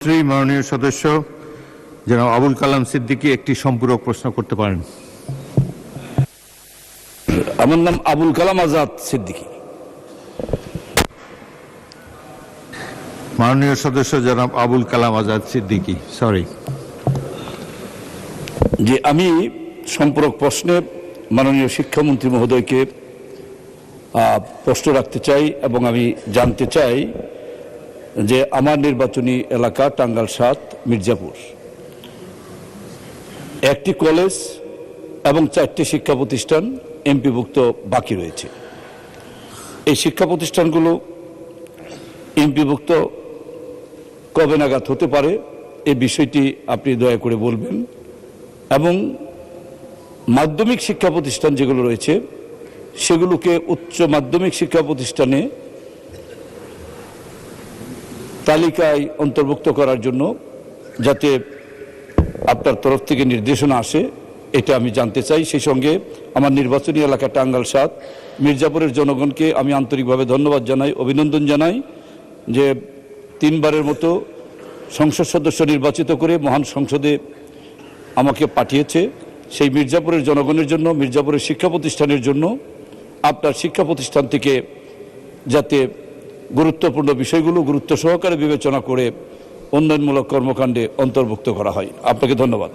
মাননীয় সদস্য জনাব আবুল কালাম সিদ্দিকী একটি সম্পূরক প্রশ্ন করতে পারেন। আমার নাম আবুল কালাম আজাদ সিদ্দিকী। মাননীয় সদস্য জনাব আবুল কালাম আজাদ সিদ্দিকী, সরি। যে আমি সম্পূরক প্রশ্নে মাননীয় শিক্ষামন্ত্রী মহোদয়কে প্রশ্ন রাখতে চাই এবং আমি জানতে চাই যে আমার নির্বাচনী এলাকা টাঙ্গাইল ৭ মির্জাপুর একটি কলেজ এবং ৪টি শিক্ষা প্রতিষ্ঠান এমপিভুক্ত বাকি রয়েছে। এই শিক্ষা প্রতিষ্ঠানগুলো এমপিভুক্ত কবে নাগাদ হতে পারে এই বিষয়টি আপনি দয়া করে বলবেন, এবং মাধ্যমিক শিক্ষা প্রতিষ্ঠান যেগুলো রয়েছে সেগুলোকে উচ্চ মাধ্যমিক শিক্ষা প্রতিষ্ঠানে তালিকায় অন্তর্ভুক্ত করার জন্য যাতে আপনার তরফ থেকে নির্দেশনা আসে এটা আমি জানতে চাই। সেই সঙ্গে আমার নির্বাচনী এলাকা টাঙ্গাইল ৭ মির্জাপুরের জনগণকে আমি আন্তরিকভাবে ধন্যবাদ জানাই, অভিনন্দন জানাই যে 3বারের মতো সংসদ সদস্য নির্বাচিত করে মহান সংসদে আমাকে পাঠিয়েছে। সেই মির্জাপুরের জনগণের জন্য, মির্জাপুরের শিক্ষা প্রতিষ্ঠানের জন্য আপনার শিক্ষা প্রতিষ্ঠান থেকে যাতে গুরুত্বপূর্ণ বিষয়গুলো গুরুত্ব সহকারে বিবেচনা করে উন্নয়নমূলক কর্মকাণ্ডে অন্তর্ভুক্ত করা হয়। আপনাকে ধন্যবাদ।